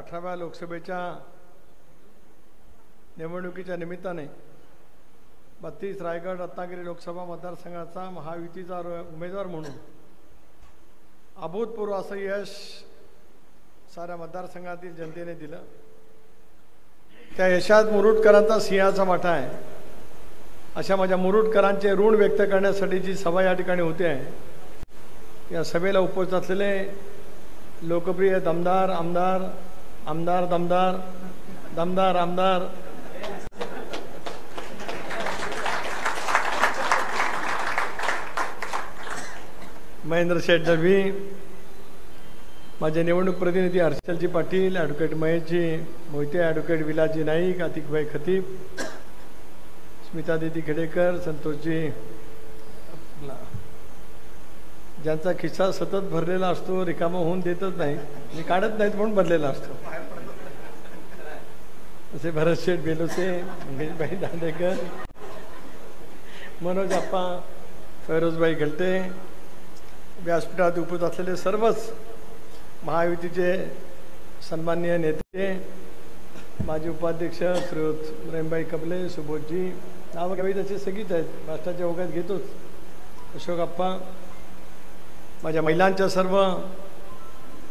18व्या लोकसभेच्या निवडणुकीच्या निमित्ताने 32 रायगड रत्नागिरी लोकसभा मतदारसंघाचा महायुतीचा उमेदवार म्हणून अभूतपूर्व असं यश साऱ्या मतदारसंघातील जनतेने दिलं। त्या यशात मुरुडकरांचा सिंहाचा वाटा आहे। अशा माझ्या मुरुडकरांचे ऋण व्यक्त करण्यासाठी जी सभा या ठिकाणी होते आहे, या सभेला उपस्थित असलेले लोकप्रिय दमदार आमदार आमदार दमदार दमदार आमदार महेंद्र शेठ दळवी, माझे निवडणूक प्रतिनिधी हर्षलजी पाटील, ॲडव्होकेट महेशजी मोहिते, ॲडव्होकेट विलासजी नाईक, आतिकभाई खतीब, स्मितादिदी खेडेकर, संतोषजी, ज्यांचा खिस्सा सतत भरलेला असतो, रिकामा होऊन देतच नाही, मी काढत नाहीत म्हणून भरलेला असतो, असे भरतशेठ बेलोसे, मंगेशभाई दांडेकर, मनोज आप्पा, फैरोजभाई गलटे, व्यासपीठात उपस्थित असलेले सर्वच महायुतीचे सन्माननीय नेते, माजी उपाध्यक्ष श्रीयुत रेमबाई कबले, सुबोधजी, नावं काही तसे सगळीच आहेत, राष्ट्राच्या ओघात घेतोच, अशोक आप्पा, माझ्या महिलांच्या सर्व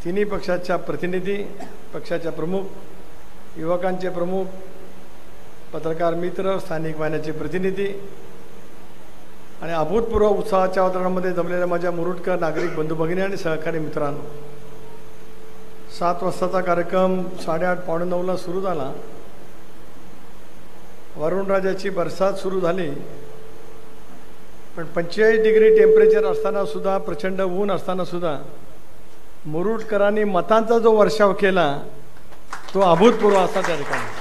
तिन्ही पक्षाच्या प्रतिनिधी, पक्षाच्या प्रमुख, युवकांचे प्रमुख, पत्रकार मित्र, स्थानिक वाहिन्याचे प्रतिनिधी आणि अभूतपूर्व उत्साहाच्या वातावरणामध्ये जमलेल्या माझ्या मुरुडकर नागरिक बंधू भगिनी आणि सहकारी मित्रांनो, 7 वाजताचा कार्यक्रम 8:30 पावणे 9ला सुरू झाला। वरुणराजाची बरसात सुरू झाली, पण 45 डिग्री टेम्परेचर असताना सुद्धा, प्रचंड ऊन असताना सुद्धा मुरुडकरांनी मतांचा जो वर्षाव केला तो अभूतपूर्व असा त्या ठिकाणी।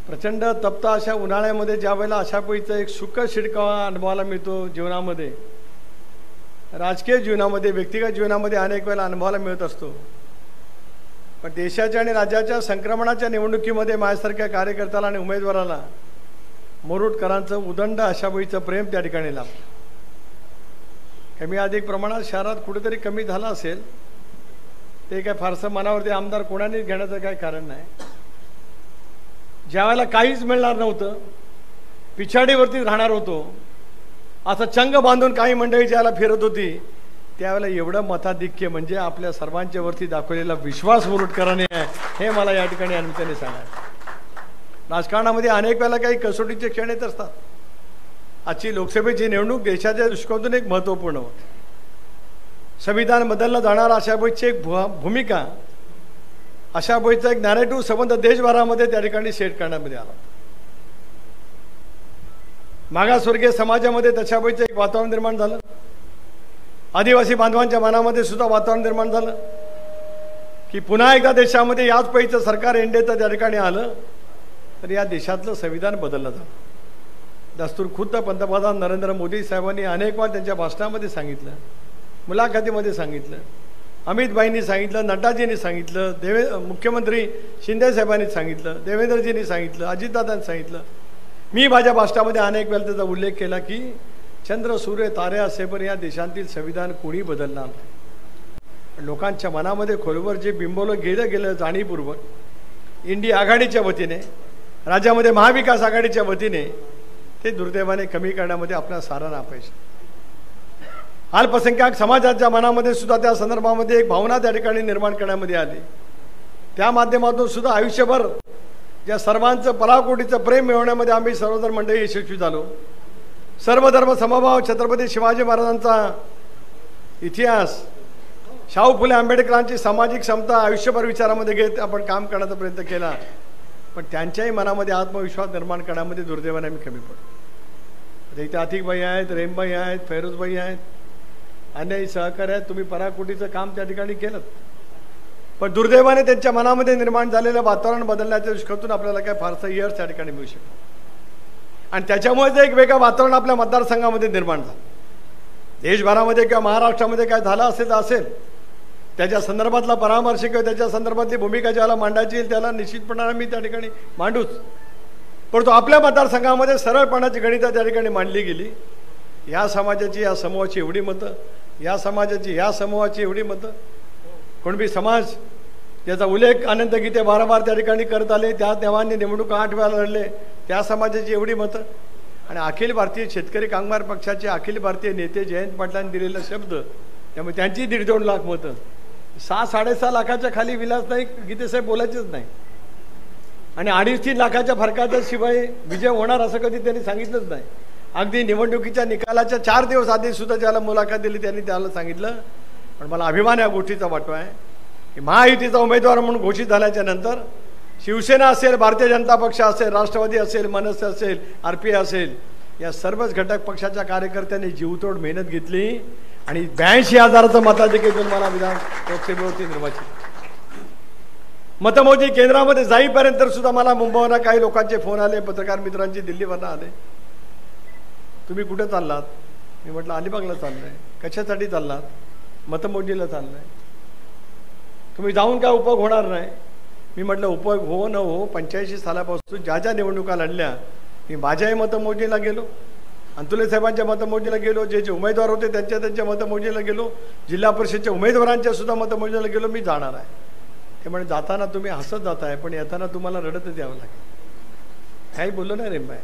प्रचंड तप्त अशा उन्हाळ्यामध्ये ज्या वेळेला अशा पैचा एक सुख शिडकावा अनुभवायला मिळतो जीवनामध्ये, राजकीय जीवनामध्ये, व्यक्तिगत जीवनामध्ये अनेक वेळेला अनुभवायला मिळत असतो, पण देशाच्या आणि राज्याच्या संक्रमणाच्या निवडणुकीमध्ये माझ्यासारख्या कार्यकर्त्याला आणि उमेदवाराला मुरुडकरांचं उदंड आशाबाईचं प्रेम त्या ठिकाणी लाभलं। कमी अधिक प्रमाणात शहरात कुठेतरी कमी झालं असेल, ते काय फारसं मनावरती आमदार कोणाने घेण्याचं काही कारण नाही। ज्यावेळेला काहीच मिळणार नव्हतं, पिछाडीवरती राहणार होतो, असं चंग बांधून काही मंडळी ज्याला फिरत होती, त्यावेळेला एवढं मताधिक्य म्हणजे आपल्या सर्वांच्या वरती दाखवलेला विश्वास मुरुडकरांनी आहे, हे मला या ठिकाणी अनुमतीने सांगायचं। राजकारणामध्ये अनेक वेळेला काही कसोटीचे क्षण येत असतात। आजची लोकसभेची निवडणूक देशाच्या दृष्टिकोनातून एक महत्त्वपूर्ण होती। संविधान बदललं जाणार आशाबाईची एक भूमिका, आशाबाईचा एक नॅरेटिव्ह संबंध देशभरामध्ये त्या ठिकाणी सेट करण्यामध्ये आला। मागासवर्गीय समाजामध्ये दशाबाईचं एक वातावरण निर्माण झालं, आदिवासी बांधवांच्या मनामध्ये सुद्धा वातावरण निर्माण झालं की पुन्हा एकदा देशामध्ये याच पैचं सरकार एनडीएचं त्या ठिकाणी आलं तर या देशातलं संविधान बदललं जातं। दस्तूर खुद्द पंतप्रधान नरेंद्र मोदी साहेबांनी अनेक वेळा त्यांच्या भाषणामध्ये सांगितलं, मुलाखतीमध्ये सांगितलं, अमितभाईंनी सांगितलं, नड्डाजींनी सांगितलं, मुख्यमंत्री शिंदे साहेबांनी सांगितलं, देवेंद्रजींनी सांगितलं, अजितदादांनी सांगितलं, मी माझ्या भाषणामध्ये अनेक वेळा त्याचा उल्लेख केला की चंद्र सूर्य तारे असेपर या देशातील संविधान कोणी बदलणार नाही। लोकांच्या मनामध्ये खोलवर जे बिंबवलं गेलं जाणीवपूर्वक, इंडिया आघाडीच्या वतीने, राज्यामध्ये महाविकास आघाडीच्या वतीने, ते दुर्दैवाने कमी करण्यामध्ये आपला सारा नापायचे। अल्पसंख्याक समाजाच्या मनामध्ये सुद्धा त्या संदर्भामध्ये एक भावना त्या ठिकाणी निर्माण करण्यामध्ये आली। त्या माध्यमातून सुद्धा आयुष्यभर ज्या सर्वांचं पराकोटीचं प्रेम मिळवण्यामध्ये आम्ही सर्वजण मंडळी यशस्वी झालो। सर्वधर्म समभाव, छत्रपती शिवाजी महाराजांचा इतिहास, शाहू फुले आंबेडकरांची सामाजिक समता आयुष्यभर विचारामध्ये घेत आपण काम करण्याचा प्रयत्न केला, पण त्यांच्याही मनामध्ये आत्मविश्वास निर्माण करण्यामध्ये दुर्दैवाने आम्ही कमी पडलो। इथे आतिकबाई आहेत, रेमबाई आहेत, फैरोजबाई आहेत, अन्यही सहकारी आहेत, तुम्ही पराकोटीचं काम त्या ठिकाणी केलं, पण दुर्दैवाने त्यांच्या मनामध्ये निर्माण झालेलं वातावरण बदलण्याच्या दृष्टीतून आपल्याला काय फारसं यश त्या ठिकाणी मिळू शकतो आणि त्याच्यामुळेच एक वेगळं वातावरण आपल्या मतदारसंघामध्ये निर्माण झालं। देशभरामध्ये किंवा महाराष्ट्रामध्ये काय झालं असेल तर असेल, त्याच्या संदर्भातला परामर्श किंवा त्याच्या संदर्भातली भूमिका ज्याला मांडायची येईल त्याला निश्चितपणाने मी त्या ठिकाणी मांडूच, परंतु आपल्या मतदारसंघामध्ये सरळपणाची गणितं त्या ठिकाणी मांडली गेली। या समाजाची या समूहाची एवढी मतं, या समाजाची या समूहाची एवढी मतं, कुणबी समाज ज्याचा उल्लेख अनंत गीते वारंवार त्या ठिकाणी करत आले, त्या देवांनी निवडणूक 8 वेळा लढले, त्या समाजाची एवढी मतं. आणि अखिल भारतीय शेतकरी कामगार पक्षाचे अखिल भारतीय नेते जयंत पाटलांनी दिलेला शब्द, त्यामुळे त्यांची 1.5-2 लाख मतं. 6-6.5 लाखाच्या खाली विलास नाही गीतेसाहेब बोलायचेच नाही. आणि 2.5-3 लाखाच्या फरकाच्या शिवाय विजय होणार असं कधी त्यांनी सांगितलंच नाही. अगदी निवडणुकीच्या निकालाच्या 4 दिवस आधी सुद्धा ज्याला मुलाखत दिली त्यांनी त्याला सांगितलं. पण मला अभिमान या गोष्टीचा वाटतो आहे की महायुतीचा उमेदवार म्हणून घोषित झाल्याच्या नंतर शिवसेना असेल, भारतीय जनता पक्ष असेल, राष्ट्रवादी असेल, मनसे असेल, RPI असेल, या सर्वच घटक पक्षाच्या कार्यकर्त्यांनी जीवतोड मेहनत घेतली आणि 82,000चं मताधिक्य मला विधान लोकसभेवरती निर्वाचित. मतमोजणी केंद्रामध्ये जाईपर्यंत सुद्धा मला मुंबईवरून काही लोकांचे फोन आले, पत्रकार मित्रांचे दिल्लीवरून आले. तुम्ही कुठे चाललात? मी म्हटलं अलिबागला चाललोय. कशासाठी चाललात? मतमोजणीला चाललोय. तुम्ही जाऊन काय उपयोग होणार नाही? मी म्हटलं उपयोग हो न हो 85 सालापासून ज्या ज्या निवडणुका लढल्या मी माझ्याही मतमोजणीला गेलो, अंतुले साहेबांच्या मतमोजणीला गेलो, जे जे उमेदवार होते त्यांच्या मतमोजणीला गेलो, जिल्हा परिषदच्या उमेदवारांच्या सुद्धा मतमोजणीला गेलो. मी जाणार आहे. ते म्हणजे जाताना तुम्ही हसत जाताय पण येताना तुम्हाला रडतच यावं लागेल. काही बोललो नाही रे बाय,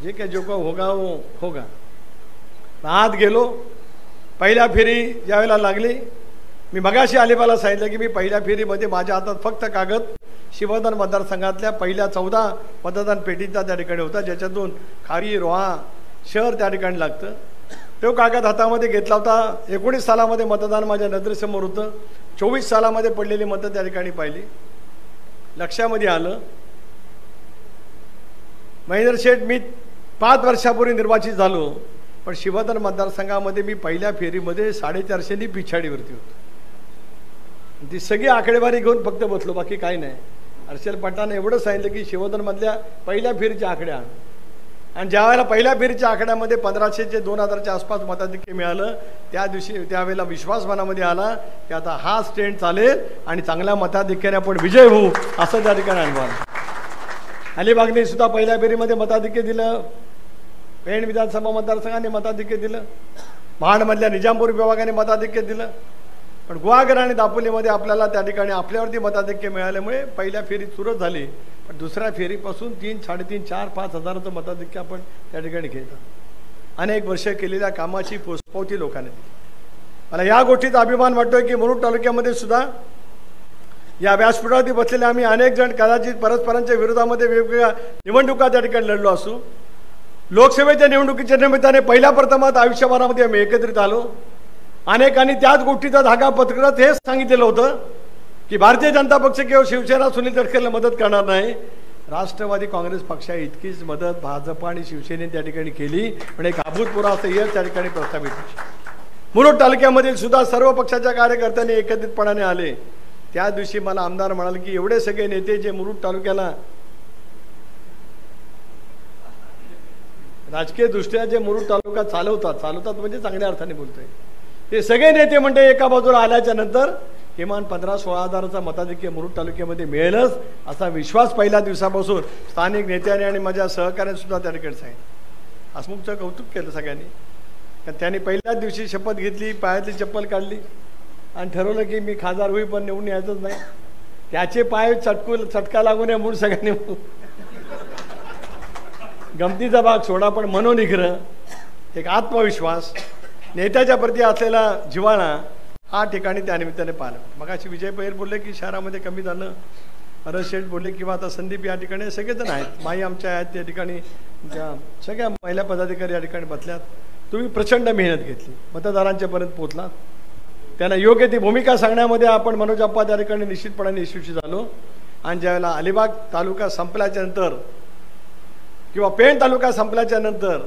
जे काय जो का होगा वो होगा. आत गेलो. पहिल्या फेरी ज्यावेळेला लागली, मी मगाशी अलिबागला सांगितलं की मी पहिल्या फेरीमध्ये माझ्या हातात फक्त कागद शिवधन मतदारसंघातल्या पहिल्या 14 मतदान पेटीचा त्या ठिकाणी होता, ज्याच्यातून खारी रोहा शहर त्या ठिकाणी लागतं. तो कागद हातामध्ये घेतला होता. 19 सालामध्ये मतदान माझ्या नजरेसमोर होतं. 24 सालामध्ये पडलेली मतं त्या ठिकाणी पाहिली. लक्षामध्ये आलं महेंद्र शेठ मी 5 वर्षापूर्वी निर्वाचित झालो, पण शिवधन मतदारसंघामध्ये मी पहिल्या फेरीमध्ये 450नी पिछाडीवरती होतो. ती सगळी आकडेवारी घेऊन फक्त बसलो, बाकी काही नाही. हर्षल पटाने एवढं सांगितलं की शिवधनमधल्या पहिल्या फेरीच्या आकडे आण. आणि ज्या वेळेला पहिल्या फेरीच्या आकड्यामध्ये 1500 ते 2000च्या आसपास मताधिक्य मिळालं, त्या दिवशी त्यावेळेला विश्वास मनामध्ये आला की आता हा स्टँड चालेल आणि चांगल्या मताधिक्याने आपण विजय होऊ, असं त्या ठिकाणी अनुभव आला. अलिबागने सुद्धा पहिल्या फेरीमध्ये मताधिक्य दिलं. पेण विधानसभा मतदारसंघाने मताधिक्य दिलं. महाडमधल्या निजामपूर विभागाने मताधिक्य दिलं. पण गुहागर आणि दापोलीमध्ये आपल्याला त्या ठिकाणी आपल्यावरती मताधिक्य मिळाल्यामुळे पहिल्या फेरीत सुरुवात झाली. पण दुसऱ्या फेरीपासून 3, 3.5, 4, 5 हजाराचं मताधिक्य आपण त्या ठिकाणी घेतात. अनेक वर्ष केलेल्या कामाची पोचपावती लोकांनी दिली. मला या गोष्टीचा अभिमान वाटतोय की मुरुड तालुक्यामध्ये सुद्धा या व्यासपीठावरती बसलेले आम्ही अनेक जण कदाचित परस्परांच्या विरोधामध्ये वेगवेगळ्या निवडणुका त्या ठिकाणी लढलो असू. लोकसभेच्या निवडणुकीच्या निमित्ताने पहिल्या प्रथमात आयुष्यभरामध्ये आम्ही एकत्रित आलो. अनेकांनी त्याच गोष्टीचा धागा पत्करत हेच सांगितलेलं होतं की भारतीय जनता पक्ष किंवा शिवसेना सुनील तटकरेला मदत करणार नाही. राष्ट्रवादी काँग्रेस पक्षा इतकीच मदत भाजप आणि शिवसेनेने त्या ठिकाणी केली. पण एक अभूतपूर्व असं यश त्या ठिकाणी प्रस्थापित. मुरुड तालुक्यामधील सुद्धा सर्व पक्षाच्या कार्यकर्त्यांनी एकत्रितपणाने आले. त्या दिवशी मला आमदार म्हणाले की एवढे सगळे नेते जे मुरुड तालुक्याला राजकीय दृष्ट्या जे मुरुड तालुका चालवतात म्हणजे चांगल्या अर्थाने बोलतोय, ते सगळे नेते म्हणजे एका बाजूला आल्याच्या नंतर किमान 15-16 हजाराचा मताधिक्य मुरुड तालुक्यामध्ये मिळेलच असा विश्वास पहिल्या दिवसापासून स्थानिक नेत्यांनी आणि माझ्या सहकार्याने सुद्धा त्या ठिकाणी सांगितलं. हसमुखचं कौतुक केलं सगळ्यांनी. कारण त्यांनी पहिल्याच दिवशी शपथ घेतली, पायातली चप्पल काढली आणि ठरवलं की मी खासदार होई पण निवडून यायचंच नाही. त्याचे पाय चटका लागू नये म्हणून सगळ्यांनी गमतीचा भाग सोडा, पण मनोनिग्रह, एक आत्मविश्वास, नेत्याच्या प्रती असलेला जिव्हाळा हा ठिकाणी त्या निमित्ताने पाहिलं. मग अशी विजय पहेर बोलले की शहरामध्ये कमी झालं. हरश शेठ बोलले किंवा आता संदीप या ठिकाणी सगळेजण आहेत, माई आमच्या आहेत त्या ठिकाणी, ज्या सगळ्या महिला पदाधिकारी या ठिकाणी बसल्यात. तुम्ही प्रचंड मेहनत घेतली, मतदारांच्या पर्यंत पोहोचलात. त्यांना योग्य ती भूमिका सांगण्यामध्ये आपण मनोज अप्पा त्या ठिकाणी निश्चितपणे यशस्वी झालो. आणि ज्यावेळेला अलिबाग तालुका संपल्याच्या नंतर किंवा पेण तालुका संपल्याच्या नंतर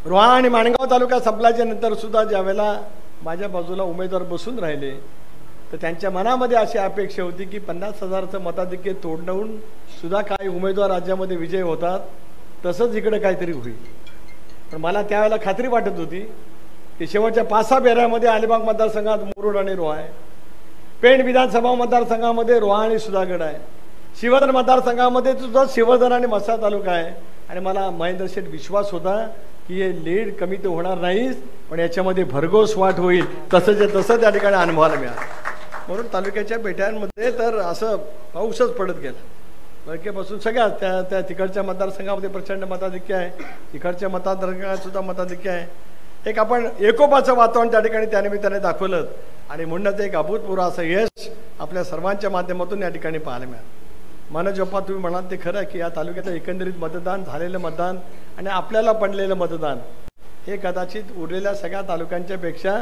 रोहा आणि माणगाव तालुका संपल्याच्या नंतर सुद्धा ज्यावेळेला माझ्या बाजूला उमेदवार बसून राहिले तर त्यांच्या मनामध्ये अशी अपेक्षा होती की 50 हजाराचं मताधिक्य तोडून सुद्धा काही उमेदवार राज्यामध्ये विजय होतात, तसंच इकडे काहीतरी होईल. पण मला त्यावेळेला खात्री वाटत होती की शेवटच्या 5-6 फेऱ्यामध्ये अलिबाग मतदारसंघात मुरुड आणि रोहा आहे. पेण विधानसभा मतदारसंघामध्ये रोहा आणि सुधागड आहे. शिवधन मतदारसंघामध्ये सुद्धा शिवधन आणि म्हसळा तालुका आहे. आणि मला महेंद्र शेठ विश्वास होता की हे लीड कमी तर होणार नाहीच, पण याच्यामध्ये भरघोस वाढ होईल, तसंच्या तसं त्या ठिकाणी अनुभवायला मिळालं. म्हणून तालुक्याच्या पेठ्यांमध्ये तर असं पाऊसच पडत गेला. बळकेपासून सगळ्या त्या तिकडच्या मतदारसंघामध्ये प्रचंड मताधिक्य आहे, इकडच्या मतदारसंघात सुद्धा मताधिक्य आहे. एक आपण एकोपाचं वातावरण त्या ठिकाणी त्यानिमित्ताने दाखवलं आणि म्हणूनच एक अभूतपूर्व असं यश आपल्या सर्वांच्या माध्यमातून या ठिकाणी पाहायला मिळालं. मनोज बाप्पा, तुम्ही म्हणाल ते खरं की या तालुक्याचं एकंदरीत मतदान, झालेलं मतदान आणि आपल्याला पडलेलं मतदान हे कदाचित उरलेल्या सगळ्या तालुक्यांच्या पेक्षा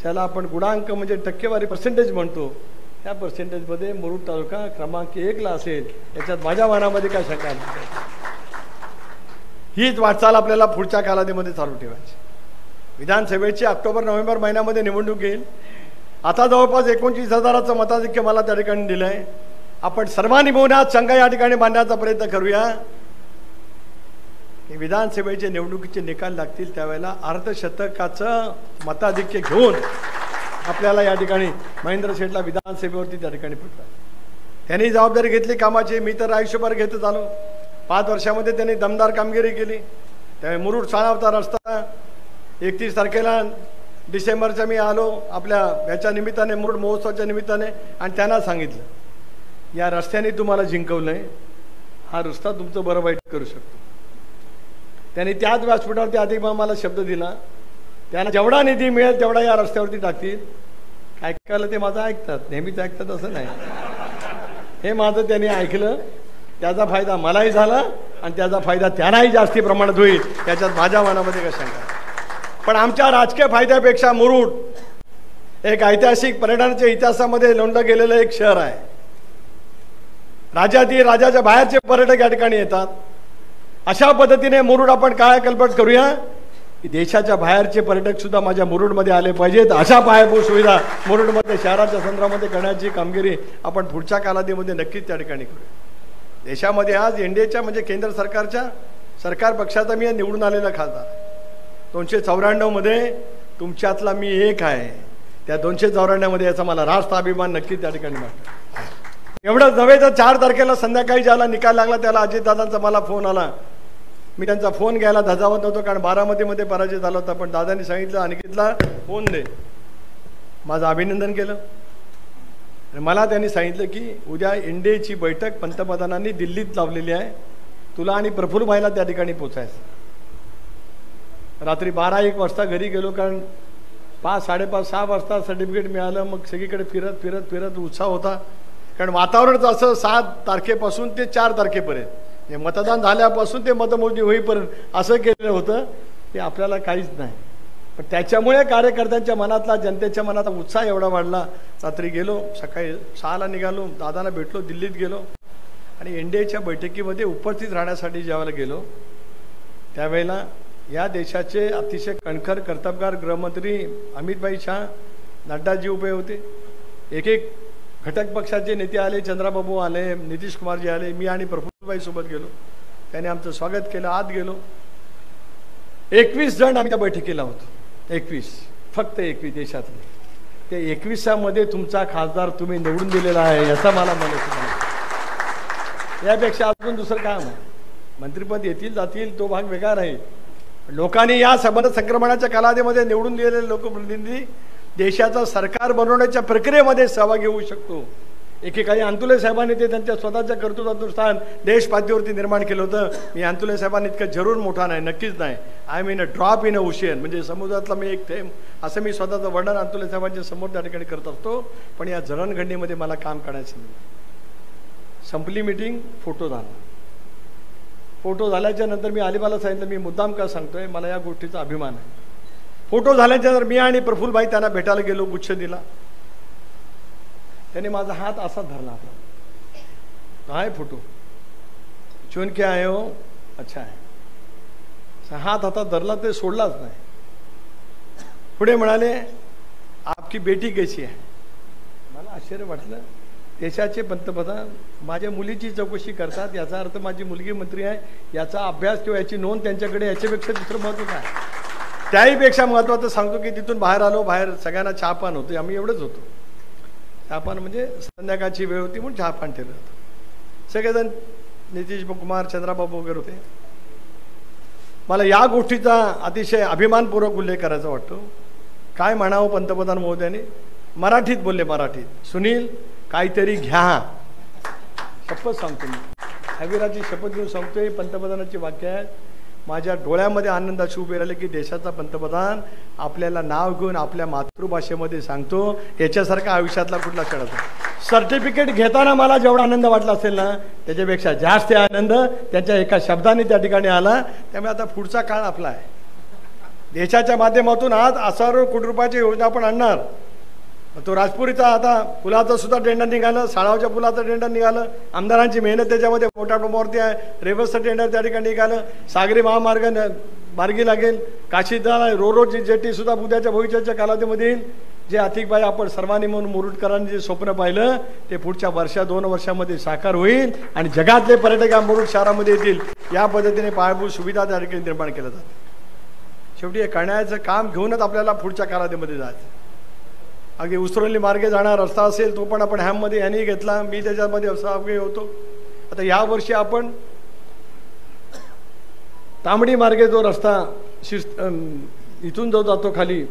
ज्याला आपण गुणांक म्हणजे टक्केवारी पर्सेंटेज म्हणतो, त्या पर्सेंटेजमध्ये मुरुड तालुका क्रमांक 1ला असेल, याच्यात माझ्या मनामध्ये काय शंका नाही. हीच वाटचाल आपल्याला पुढच्या कालावधीमध्ये चालू ठेवायची. विधानसभेची ऑक्टोबर-नोव्हेंबर महिन्यामध्ये निवडणूक येईल. आता जवळपास 29,000चं मताधिक्य मला त्या ठिकाणी दिलं आहे. आपण सर्वांनी मिळून आज संघ या ठिकाणी बांधण्याचा प्रयत्न करूया की विधानसभेचे निवडणुकीचे निकाल लागतील त्यावेळेला अर्धशतकाचं मताधिक्य घेऊन आपल्याला या ठिकाणी महेंद्र शेठला विधानसभेवरती त्या ठिकाणी पडतात. त्यांनी जबाबदारी घेतली कामाची, मी तर आयुष्यभर घेतच आलो. 5 वर्षामध्ये त्यांनी दमदार कामगिरी केली. त्यावेळी मुरुड साणावता रस्ता 31 तारखेला डिसेंबरच्या मी आलो आपल्या याच्या निमित्ताने, मुरुड महोत्सवाच्या निमित्ताने, आणि त्यांना सांगितलं या रस्त्याने तुम्हाला जिंकवलं आहे, हा रस्ता तुमचं बरं वाईट करू शकतो. त्यांनी त्याच व्यासपीठावरती अधिक मला शब्द दिला, त्यांना जेवढा निधी मिळेल तेवढा या रस्त्यावरती टाकतील. काय ऐकायला ते माझं ऐकतात, नेहमीच ऐकतात असं नाही. हे माझं त्यांनी ऐकलं, त्याचा फायदा मलाही झाला आणि त्याचा फायदा त्यांनाही जास्ती प्रमाणात होईल, याच्यात माझ्या मनामध्ये काय शंका. पण आमच्या राजकीय फायद्यापेक्षा मुरुड एक ऐतिहासिक पर्यटनाच्या इतिहासामध्ये नोंदलं गेलेलं एक शहर आहे. राज्याच्या बाहेरचे पर्यटक या ठिकाणी येतात. अशा पद्धतीने मुरुड आपण कायाकल्प करूया की देशाच्या बाहेरचे पर्यटक सुद्धा माझ्या मुरुडमध्ये आले पाहिजेत. अशा पायाभूत सुविधा मुरुडमध्ये शहराच्या संदर्भामध्ये करण्याची कामगिरी आपण पुढच्या कालावधीमध्ये नक्कीच त्या ठिकाणी करूया. देशामध्ये आज एनडीएच्या म्हणजे केंद्र सरकारच्या सरकार पक्षाचा मी निवडून आलेला खासदार. 294 मध्ये तुमच्यातला मी एक आहे. त्या 294 मध्ये याचा मला राष्ट्र अभिमान नक्की त्या ठिकाणी वाटतो. एवढंच नव्हे तर 4 तारखेला संध्याकाळी ज्याला निकाल लागला त्याला अजितदादांचा मला फोन आला. मी त्यांचा फोन घ्यायला धजावत नव्हतो कारण बारामतीमध्ये पराजय झाला होता. पण दादांनी सांगितलं अनिकेतला फोन दे. माझं अभिनंदन केलं आणि मला त्यांनी सांगितलं की उद्या एनडीएची बैठक पंतप्रधानांनी दिल्लीत लावलेली आहे, तुला आणि प्रफुल्लभाईला त्या ठिकाणी पोचायचं. रात्री 12-1 वाजता घरी गेलो कारण 5-5:30-6 वाजता सर्टिफिकेट मिळालं. मग सगळीकडे फिरत फिरत फिरत उत्साह होता कारण वातावरणच असं 7 तारखेपासून ते 4 तारखेपर्यंत हे मतदान झाल्यापासून ते मतमोजणी होईपर्यंत असं केलेलं होतं की आपल्याला काहीच नाही. पण त्याच्यामुळे कार्यकर्त्यांच्या मनातला जनतेच्या मनातला उत्साह एवढा वाढला. रात्री गेलो, सकाळी 6ला निघालो, दादाला भेटलो, दिल्लीत गेलो आणि एनडीएच्या बैठकीमध्ये उपस्थित राहण्यासाठी ज्यावेळेला गेलो त्यावेळेला या देशाचे अतिशय कणखर कर्तबगार गृहमंत्री अमितभाई शाह, नड्डाजी उभे होते. एक घटक पक्षाचे नेते आले, चंद्राबाबू आले, नितीश कुमारजी आले, मी आणि प्रफुल्लभाई सोबत गेलो. त्याने आमचं स्वागत केलं. आत गेलो. 21 जण आम्ही त्या बैठकीला होतो. 21, फक्त 21 देशातले. ते 21मध्ये तुमचा खासदार तुम्ही निवडून दिलेला आहे याचा मला म्हणायचं. यापेक्षा अजून दुसरं काम आहे. मंत्रिपद येतील जातील तो भाग वेगळा राहील. लोकांनी या संबंध संक्रमणाच्या कालावधीमध्ये निवडून दिलेले लोकप्रतिनिधी देशाचं सरकार बनवण्याच्या प्रक्रियेमध्ये सहभागी होऊ शकतो. एकेकाळी अंतुले साहेबांनी ते त्यांच्या स्वतःच्या कर्तृत्वातून स्थान देश पातळीवरती निर्माण केलं होतं. मी अंतुले साहेबांनी इतकं जरूर मोठा नाही, नक्कीच नाही. I mean a drop in a ocean, म्हणजे समुद्रातला मी एक थेंब, असं मी स्वतःचं वर्णन अंतुले साहेबांच्या समोर त्या ठिकाणी करत असतो. पण या जडणघडणीमध्ये मला काम करायचं नाही. संपली मीटिंग, फोटो झाला. फोटो झाल्याच्या नंतर मी अलिबाला सांगितलं, मी मुद्दाम का सांगतोय, मला या गोष्टीचा अभिमान आहे. फोटो झाल्याच्या नंतर मी आणि प्रफुल्लभाई त्यांना भेटायला गेलो, गुच्छ दिला. त्यांनी माझा हात असा धरला. काय फोटो चुन के आए हो, अच्छा आहे. हात हातात धरला, ते सोडलाच नाही. पुढे म्हणाले आपकी बेटी कैसी आहे. मला आश्चर्य वाटलं. देशाचे पंतप्रधान माझ्या मुलीची चौकशी करतात, याचा अर्थ माझी मुलगी मंत्री आहे, याचा अभ्यास किंवा याची नोंद त्यांच्याकडे, याच्यापेक्षा दुसरं महत्त्व काय. त्याहीपेक्षा महत्त्वाचं सांगतो की तिथून बाहेर आलो. बाहेर सगळ्यांना चहापान होते, आम्ही एवढंच होतो. चहापान म्हणजे संध्याकाळची वेळ होती म्हणून चहापान ठेवलं होतं. सगळेजण नितीश कुमार, चंद्राबाबू वगैरे होते. मला या गोष्टीचा अतिशय अभिमानपूर्वक उल्लेख करायचा वाटतो. काय म्हणावं पंतप्रधान महोदयांनी, मराठीत बोलले, मराठीत, सुनील काहीतरी घ्या. शपथ सांगतो मी, हवीराची शपथ घेऊन सांगतोय, पंतप्रधानाची वाक्य आहे. माझ्या डोळ्यामध्ये आनंदाची उभे राहिले की देशाचा पंतप्रधान आपल्याला नाव घेऊन आपल्या मातृभाषेमध्ये सांगतो. याच्यासारखा आयुष्यातला कुठला क्षण असेल. सर्टिफिकेट घेताना मला जेवढा आनंद वाटला असेल ना, त्याच्यापेक्षा जास्त आनंद त्याच्या एका शब्दाने त्या ठिकाणी आला. त्यामुळे आता पुढचा काळ आपला आहे. देशाच्या माध्यमातून आज हजारो कोटी रुपयाची योजना आपण आणणार. तो राजपुरीचा आता पुलाचं सुद्धा टेंडर निघालं, साळावच्या पुलाचं टेंडर निघालं, आमदारांची मेहनत त्याच्यामध्ये मोठ्या प्रमाणावरती आहे. रेल्वेचं टेंडर त्या ठिकाणी निघालं, सागरी महामार्ग मार्गी लागेल, काशीला रोची जेटी सुद्धा उद्याच्या भविष्याच्या कालावधीमध्ये येईल. जे आतिकबाई आपण सर्वांनी म्हणून मुरुडकरांनी जे स्वप्न पाहिलं ते पुढच्या 2 वर्षामध्ये साकार होईल आणि जगातले पर्यटक या मुरुड शहरामध्ये येतील. या पद्धतीने पायाभूत सुविधा त्या ठिकाणी निर्माण केल्या जातात. शेवटी हे करण्याचं काम घेऊनच आपल्याला पुढच्या कालावधीमध्ये जायचं. अगदी उसरोली मार्गे जाणारा रस्ता असेल तो पण आपण हॅममध्ये यांनी घेतला, मी त्याच्यामध्ये सहभागी होतो. आता यावर्षी आपण तांबडी मार्गे जो रस्ता इथून जो जातो खाली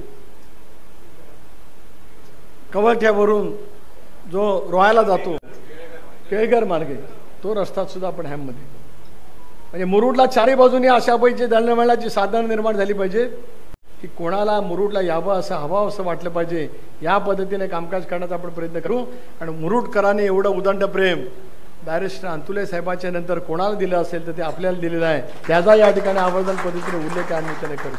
कवठ्यावरून जो रोहायला जातो केळघर मार्गे, तो रस्ता सुद्धा आपण हॅममध्ये, म्हणजे मुरुडला चारही बाजूनी अशा पाहिजे दळणवळणाची साधनं निर्माण झाली पाहिजे की कोणाला मुरुडला यावं असं हवं असं वाटलं पाहिजे. या पद्धतीने कामकाज करण्याचा आपण प्रयत्न करू. आणि मुरुडकरांनी एवढं उदंड प्रेम बॅरिस्टर अंतुले साहेबांच्या नंतर कोणाला दिलं असेल तर ते आपल्याला दिलेलं आहे. त्याचा या ठिकाणी आवर्जून पद्धतीने उल्लेख आम्ही करू.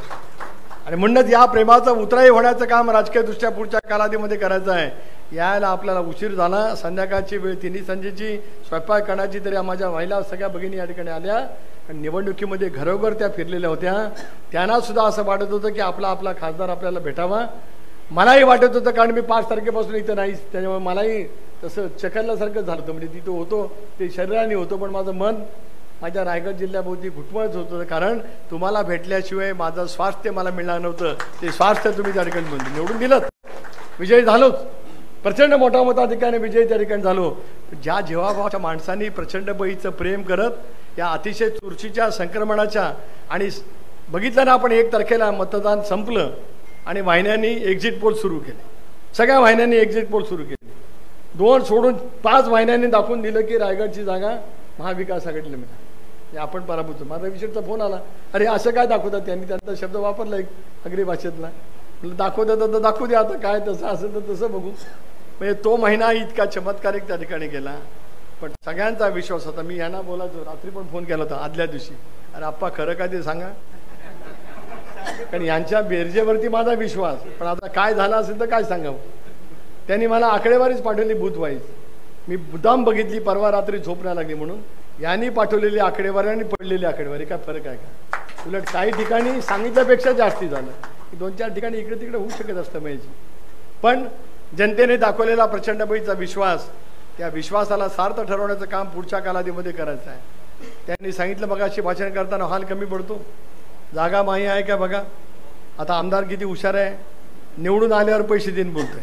आणि म्हणूनच या प्रेमाचं उतराई होण्याचं काम राजकीयदृष्ट्या पुढच्या कालावधीमध्ये करायचं आहे. यायला आपल्याला उशीर झाला. संध्याकाळची वेळ, तिन्ही संजेची स्वयंपाक करण्याची तरी माझ्या महिला सगळ्या भगिनी या ठिकाणी आल्या. आणि निवडणुकीमध्ये घरोघर त्या फिरलेल्या होत्या. त्यांना सुद्धा असं वाटत होतं की आपला खासदार आपल्याला भेटावा. मलाही वाटत होतं, कारण मी 5 तारखेपासून इथं नाहीच, त्याच्यामुळे मलाही तसं चकरल्यासारखं झालं होतं. म्हणजे तिथं होतो ते शरीराने होतो, पण माझं मन माझ्या रायगड जिल्ह्याभोवती घुटमळत होतं. कारण तुम्हाला भेटल्याशिवाय माझं स्वास्थ्य मला मिळणार नव्हतं. ते स्वास्थ्य तुम्ही त्या ठिकाणी निवडून दिलं, विजयी झालोच. प्रचंड मोठा मताधिक्याने विजयी त्या ठिकाणी झालो. ज्या जीवाभावाच्या माणसांनी प्रचंड बळीचं प्रेम करत या अतिशय चुरशीच्या संक्रमणाच्या आणि बघितलं ना आपण 1 तारखेला मतदान संपलं आणि वाहिन्यांनी एक्झिट पोल सुरू केले. सगळ्या वाहिन्यांनी एक्झिट पोल सुरू केले. 2 सोडून 5 वाहिन्यांनी दाखवून दिलं की रायगडची जागा महाविकास आघाडीला मिळाली. आपण पराभूत. माझा विषयचा फोन आला, अरे असं काय दाखवतात, त्यांनी त्यांचा शब्द वापरला एक आगरी भाषेतला. दाखवतात तर दाखवू द्या, आता काय तसं असेल तर तसं बघू. म्हणजे तो महिना इतका चमत्कारिक त्या ठिकाणी गेला. पण सगळ्यांचा विश्वास होता. मी यांना बोलायचो, रात्री पण फोन केला होता आदल्या दिवशी, अरे आप्पा खरं काय ते सांगा, कारण यांच्या बेरजेवरती माझा विश्वास. पण आता काय झालं असेल तर काय सांगावं. त्यांनी मला आकडेवारीच पाठवली बूथ वाईज. मी मुद्दाम बघितली, परवा रात्री झोप नाही लागली म्हणून. यांनी पाठवलेली आकडेवारी आणि पडलेली आकडेवारी काय फरक आहे का. उलट काही ठिकाणी सांगितल्यापेक्षा जास्ती झालं. 2-4 ठिकाणी इकडे तिकडे होऊ शकत असतं म्हणजे. पण जनतेने दाखवलेला प्रचंड बळीचा विश्वास, त्या विश्वासाला सार्थ ठरवण्याचं काम पुढच्या कालावधीमध्ये करायचं आहे. त्यांनी सांगितलं मगाशी भाषण करताना, हाल कमी पडतो, जागा माही आहे का बघा. आता आमदार किती हुशार आहे, निवडून आल्यावर पैसे देऊन बोलतोय.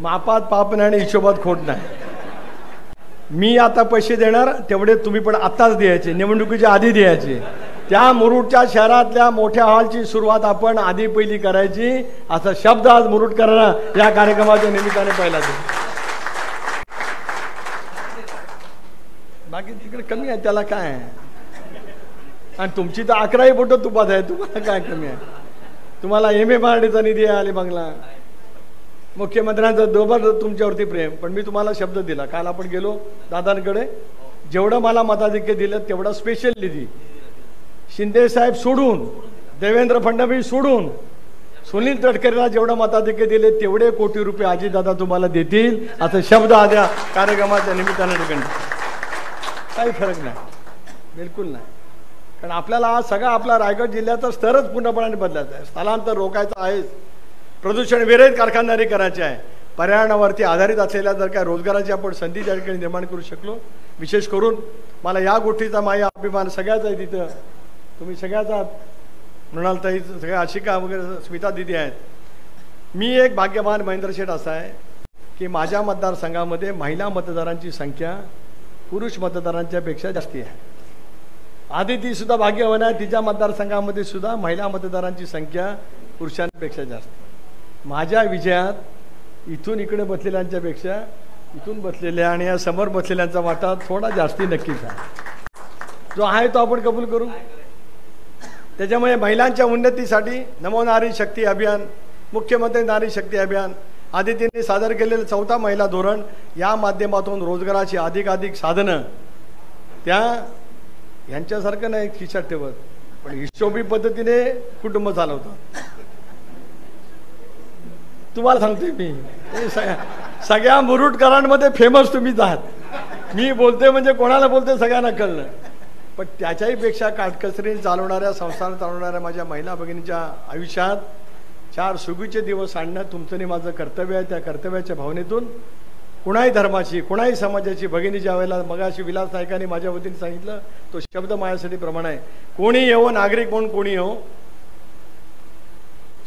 मापात पाप नाही आणि हिशोबात खोट नाही. मी आता पैसे देणार तेवढे तुम्ही पण आत्ताच द्यायचे, निवडणुकीच्या आधी द्यायचे. त्या मुरुडच्या शहरातल्या मोठ्या हॉलची सुरुवात आपण आधी पहिली करायची, असा शब्द आज मुरुडकरांना या कार्यक्रमाच्या निमित्ताने पहिला दे. बाकी तिकडे कमी आहे, त्याला काय आहे. आणि तुमची तर 11ही बोटं तुपात आहे, तुम्हाला काय कमी आहे. तुम्हाला MA मराठीचा निधी आहे अलिबागला, मुख्यमंत्र्यांचं दोबर तुमच्यावरती प्रेम. पण मी तुम्हाला शब्द दिला. काल आपण गेलो दादांकडे, जेवढं मला मताधिक्य दिलं तेवढं स्पेशल निधी शिंदे साहेब सोडून, देवेंद्र फडणवीस सोडून, सुनील तटकरेला जेवढं मताधिक्य दिले तेवढे कोटी रुपये अजितदादा तुम्हाला देतील, असं शब्द आद्या कार्यक्रमाच्या निमित्ताने ठिकाणी. काही फरक नाही, बिलकुल नाही. कारण आपल्याला आज सगळा आपला रायगड जिल्ह्याचा स्तरच पूर्णपणे बदलायचा आहे. स्थलांतर रोखायचं आहेच, प्रदूषण विरहित कारखानदारी करायची आहे. पर्यावरणावरती आधारित असलेल्या जर काय रोजगाराची आपण संधी त्या ठिकाणी निर्माण करू शकलो. विशेष करून मला या गोष्टीचा माझा अभिमान सगळ्याच आहे. तिथं तुम्ही सगळ्याचा मृणालताई, सगळ्या आशिका वगैरे स्मिता दिदी आहेत. मी एक भाग्यवान महेंद्र शेठ असा आहे की माझ्या मतदारसंघामध्ये महिला मतदारांची संख्या पुरुष मतदारांच्या पेक्षा जास्ती आहे. आदिती सुद्धा भाग्यवान आहे, तिच्या मतदारसंघामध्ये सुद्धा महिला मतदारांची संख्या पुरुषांपेक्षा जास्त। माझ्या विजयात इथून इकडे बसलेल्यांच्या पेक्षा इथून बसलेल्या आणि या समोर बसलेल्यांचा वाटा थोडा जास्ती नक्कीच आहे, जो आहे तो आपण कबूल करू। त्याच्यामुळे महिलांच्या उन्नतीसाठी नमो नारी शक्ती अभियान, मुख्यमंत्री नारी शक्ती अभियान, आदितींनी सादर केलेलं 4था महिला धोरण, या माध्यमातून रोजगाराची अधिकाधिक साधनं त्या यांच्यासारखं नाही खिशात ठेवत, पण हिशोबी पद्धतीने कुटुंब चालवतात। तुम्हाला सांगतोय मी, सगळ्या मुरुडकरांमध्ये फेमस तुम्हीच आहात। मी बोलते म्हणजे कोणाला बोलते सगळ्यांना कळलं, पण त्याच्याही पेक्षा काटकसरीने चालवणाऱ्या, संसार चालवणाऱ्या माझ्या महिला भगिनीच्या आयुष्यात 4 सुगीचे दिवस आणणं तुमचं आणि माझं कर्तव्य आहे। त्या कर्तव्याच्या भावनेतून कुणाही धर्माची, कुणाही समाजाची भगिनी ज्या वेळेला मगाशी विलास नायकांनी माझ्या वतीने सांगितलं तो शब्द माझ्यासाठी प्रमाण आहे, कोणी येवो नागरिक म्हणून कोणी येवो,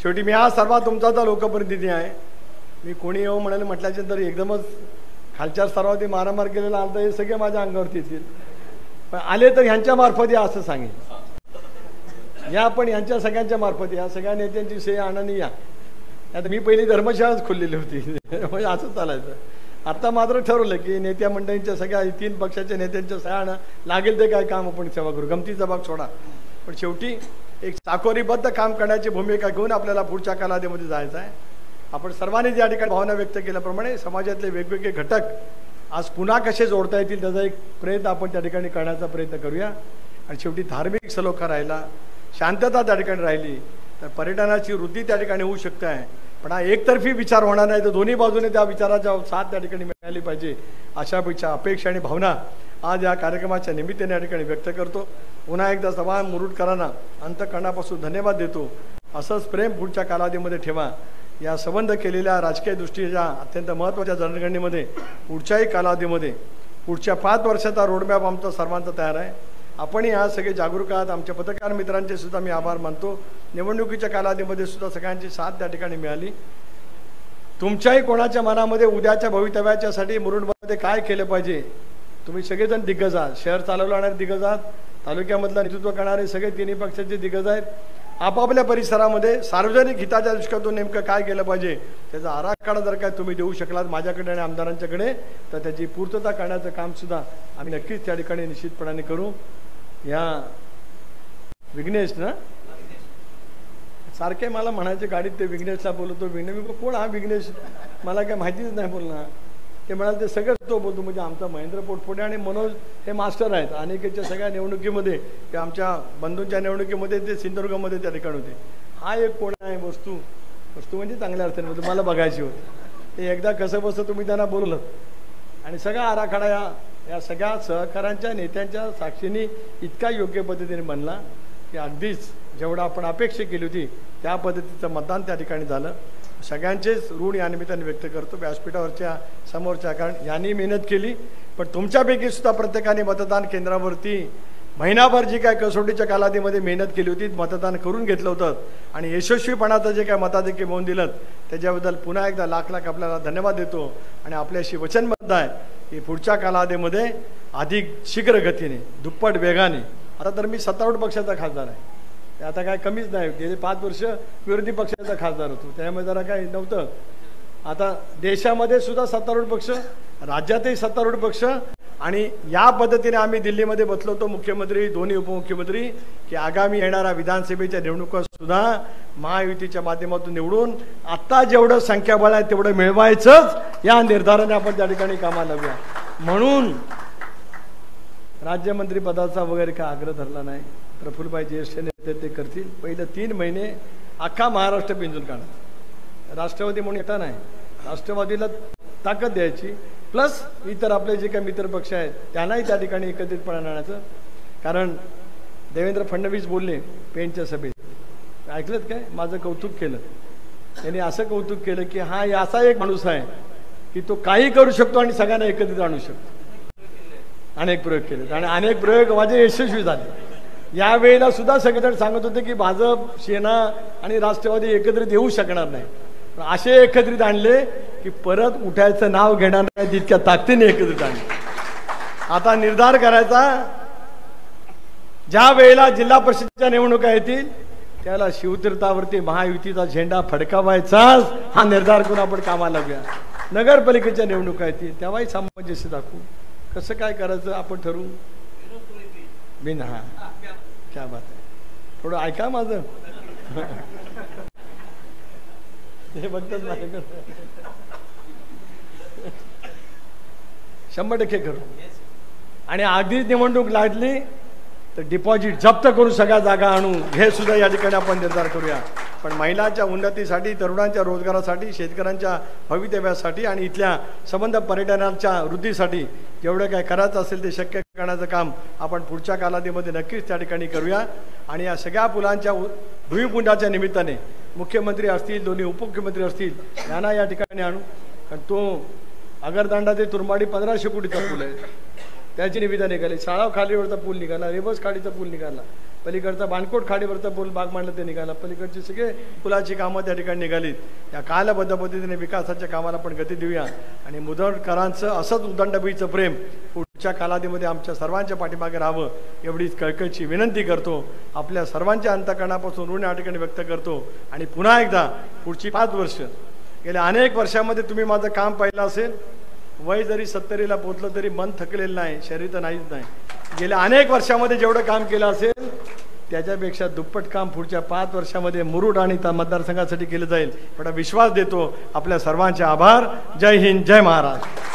शेवटी मी हा सर्वात तुमचा लोकप्रतिनिधी आहे। मी कोणी येवो म्हटल्यानंतर एकदमच खालच्या स्तरावरती मारामार केलेला आलं तर हे सगळे माझ्या अंगावरती येतील, पण आले तर ह्यांच्या मार्फत या असं सांगेल। या पण यांच्या सगळ्यांच्या मार्फत या, सगळ्या नेत्यांची सेवा आनंदी या। आता मी पहिली धर्मशाळाच खोललेली होती म्हणजे असं चालायचं। आता मात्र ठरवलं की नेत्या मंडळींच्या सगळ्या 3 पक्षाच्या नेत्यांच्या सह्यानं लागेल ते काय काम आपण सेवा करू, गमतीचा भाग सोडा, पण शेवटी एक चाकोरीबद्ध काम करण्याची भूमिका घेऊन आपल्याला पुढच्या कालावधीमध्ये जायचं आहे। आपण सर्वांनी या ठिकाणी भावना व्यक्त केल्याप्रमाणे समाजातले वेगवेगळे घटक आज पुन्हा कसे जोडता येतील त्याचा एक प्रयत्न आपण त्या ठिकाणी करण्याचा प्रयत्न करूया। आणि शेवटी धार्मिक सलोखा राहिला, शांतता त्या ठिकाणी राहिली तर पर्यटनाची वृद्धी त्या ठिकाणी होऊ शकते आहे, पण हा एकतर्फी विचार होणार नाही, तर दोन्ही बाजूने त्या विचाराचा साथ त्या ठिकाणी मिळाली पाहिजे, अशा अपेक्षा आणि भावना आज या कार्यक्रमाच्या निमित्ताने या ठिकाणी व्यक्त करतो। पुन्हा एकदा सभा मुरुडकरांना अंतःकरणापासून धन्यवाद देतो। असंच प्रेम पुढच्या कालावधीमध्ये ठेवा। या संबंध केलेल्या राजकीय दृष्टीच्या अत्यंत महत्त्वाच्या जनगणनेमध्ये पुढच्याही कालावधीमध्ये पुढच्या 5 वर्षाचा रोडमॅप आमचा सर्वांचा तयार आहे। आपण या सगळे जागरूक आहात, आमच्या पत्रकार मित्रांचे सुद्धा मी आभार मानतो। निवडणुकीच्या कालावधीमध्ये सुद्धा सगळ्यांची साथ त्या ठिकाणी मिळाली। तुमच्याही कोणाच्या मनामध्ये उद्याच्या भवितव्याच्यासाठी मुरुडमध्ये काय केलं पाहिजे, तुम्ही सगळेजण दिग्गज आहात, शहर चालवणारे दिग्गज आहात, तालुक्यामधलं नेतृत्व करणारे सगळे 3 पक्षाचे दिग्गज आहेत। आपापल्या परिसरामध्ये सार्वजनिक हिताच्या दृष्टीतून नेमकं काय केलं पाहिजे त्याचा आराखडा जर काय तुम्ही देऊ शकलात माझ्याकडे आणि आमदारांच्याकडे तर त्याची पूर्तता करण्याचं काम सुद्धा आम्ही नक्कीच त्या ठिकाणी निश्चितपणाने करू। या विघ्नेश ना सारखे मला म्हणायचे गाडीत ते विघ्नेशला बोलतो, विघ्नेश कोण हा विघ्नेश, मला काय माहितीच नाही बोलणार। ते म्हणाले ते सगळंच तो बोलतो, म्हणजे आमचा महेंद्र पोटफोडे आणि मनोज हे मास्टर आहेत। अनेकेच्या सगळ्या निवडणुकीमध्ये किंवा आमच्या बंधूंच्या निवडणुकीमध्ये ते सिंधुदुर्गमध्ये त्या ठिकाणी होते। हा एक कोण आहे वस्तू म्हणजे चांगल्या अर्थाने तुम्हाला बघायची होती, ते एकदा कसं बसं तुम्ही त्यांना बोललं आणि सगळा आराखडा या सगळ्या सहकाऱ्यांच्या नेत्यांच्या साक्षीने इतका योग्य पद्धतीने बनला की अगदीच जेवढा आपण अपेक्षा केली होती त्या पद्धतीचं मतदान त्या ठिकाणी झालं। सगळ्यांचेच ऋण या निमित्ताने व्यक्त करतो व्यासपीठावरच्या समोरच्या, कारण यांनी मेहनत केली, पण तुमच्यापैकी सुद्धा प्रत्येकाने मतदान केंद्रावरती महिनाभर जी काय कसोटीच्या कालावधीमध्ये मेहनत केली होती, मतदान करून घेतलं होतं आणि यशस्वीपणाचं जे काय मताधिक्य मिळवून दिलं त्याच्याबद्दल पुन्हा एकदा लाख आपल्याला धन्यवाद देतो आणि आपल्याशी वचनबद्ध आहे की पुढच्या कालावधीमध्ये अधिक शीघ्र गतीने दुप्पट वेगाने, आता तर मी सत्तारूढ पक्षाचा खासदार आहे, आता काय कमीच नाही, गेले 5 वर्ष विरोधी पक्षाचा खासदार होतो त्यामुळे जरा काय नव्हतं। आता देशामध्ये सुद्धा सत्तारूढ पक्ष, राज्यातही सत्तारूढ पक्ष, आणि या पद्धतीने आम्ही दिल्लीमध्ये बसलो होतो मुख्यमंत्री दोन्ही उपमुख्यमंत्री की आगामी येणाऱ्या विधानसभेच्या निवडणुका सुद्धा महायुतीच्या माध्यमातून निवडून आत्ता जेवढं संख्याबळ आहे तेवढं मिळवायचंच या निर्धाराने आपण त्या ठिकाणी कामाला लागूया। म्हणून राज्यमंत्री पदाचा वगैरे काय आग्रह धरला नाही, प्रफुल्लभाई ज्येष्ठ नेते ते करतील। पहिले 3 महिने अख्खा महाराष्ट्र पिंजून काढा, राष्ट्रवादी म्हणून येता नाही, राष्ट्रवादीला ताकद द्यायची, प्लस इतर आपले जे काही मित्र पक्ष आहेत त्यांनाही त्या ठिकाणी एकत्रितपणे आणण्याचं। कारण देवेंद्र फडणवीस बोलले पेनच्या सभेत, ऐकलंत काय, माझं कौतुक केलं त्यांनी, असं कौतुक केलं की हा असा एक माणूस आहे की तो काही करू शकतो आणि सगळ्यांना एकत्रित आणू शकतो। अनेक प्रयोग केले आणि अनेक प्रयोग माझे यशस्वी झाले। यावेळेला सुद्धा सगळेजण सांगत होते की भाजप, सेना आणि राष्ट्रवादी एकत्रित येऊ शकणार नाही, पण असे एकत्रित आणले की परत उठायचं नाव घेणार नाही तितक्या ताकदीने एकत्रित आणले। आता निर्धार करायचा ज्या वेळेला जिल्हा परिषदेच्या निवडणुका येतील त्याला शिवतीर्थावरती महायुतीचा झेंडा फडकावायचाच हा निर्धार करून आपण कामाला लागूया. नगरपालिकेच्या निवडणुका येतील तेव्हाही सामंजस्य दाखवू. कसं काय करायचं आपण ठरवू. बिन हा क्या बात आहे. थोडं ऐका माझं. हे बघतच माझ्याकडे 100% करू. आणि आधीच निवडणूक लागली तर डिपॉझिट जप्त करून सगळ्या जागा आणू हे सुद्धा या ठिकाणी आपण निर्धार करूया. पण महिलांच्या उन्नतीसाठी, तरुणांच्या रोजगारासाठी, शेतकऱ्यांच्या भवितव्यासाठी आणि इथल्या संबंध पर्यटनाच्या वृद्धीसाठी जेवढं काय करायचं असेल ते शक्य करण्याचं काम आपण पुढच्या कालावधीमध्ये नक्कीच त्या ठिकाणी करूया. आणि या सगळ्या पुलांच्या भूमिपूजनाच्या निमित्ताने मुख्यमंत्री असतील, दोन्ही उपमुख्यमंत्री असतील यांना या ठिकाणी आणू. कारण तो आगरदांडा ते तुरंबाडी 1500 कोटीचा पूल आहे. त्याची निविदा निघाली. शाळा खाडीवरचा पूल निघाला, रेबस खाडीचा पूल निघाला, पलीकडचा बाणकोट खाडीवरचा पूल बाग मांडला ते निघाला, पलीकडची सगळे पुलाची कामं त्या ठिकाणी निघालीत. या कालबद्ध पद्धतीने विकासाच्या कामाला आपण गती देऊया. आणि मुदळकरांचं असंच उदंडबीचं प्रेम पुढच्या कालावधीमध्ये आमच्या सर्वांच्या पाठीमागे राहावं एवढीच कळकळीची विनंती करतो. आपल्या सर्वांच्या अंतःकरणापासून ऋण या ठिकाणी व्यक्त करतो. आणि पुन्हा एकदा पुढची 5 वर्ष, गेल्या अनेक वर्षामध्ये तुम्ही माझं काम पाहिलं असेल. वय जरी 70ला पोचलं तरी मन थकलेलं नाही, शरीर तर नाहीच नाही. गेल्या अनेक वर्षामध्ये जेवढं काम केलं असेल त्याच्यापेक्षा दुप्पट काम पुढच्या 5 वर्षामध्ये मुरुड आणि मतदारसंघासाठी केलं जाईल. पण विश्वास देतो. आपल्या सर्वांचे आभार. जय हिंद, जय महाराष्ट्र.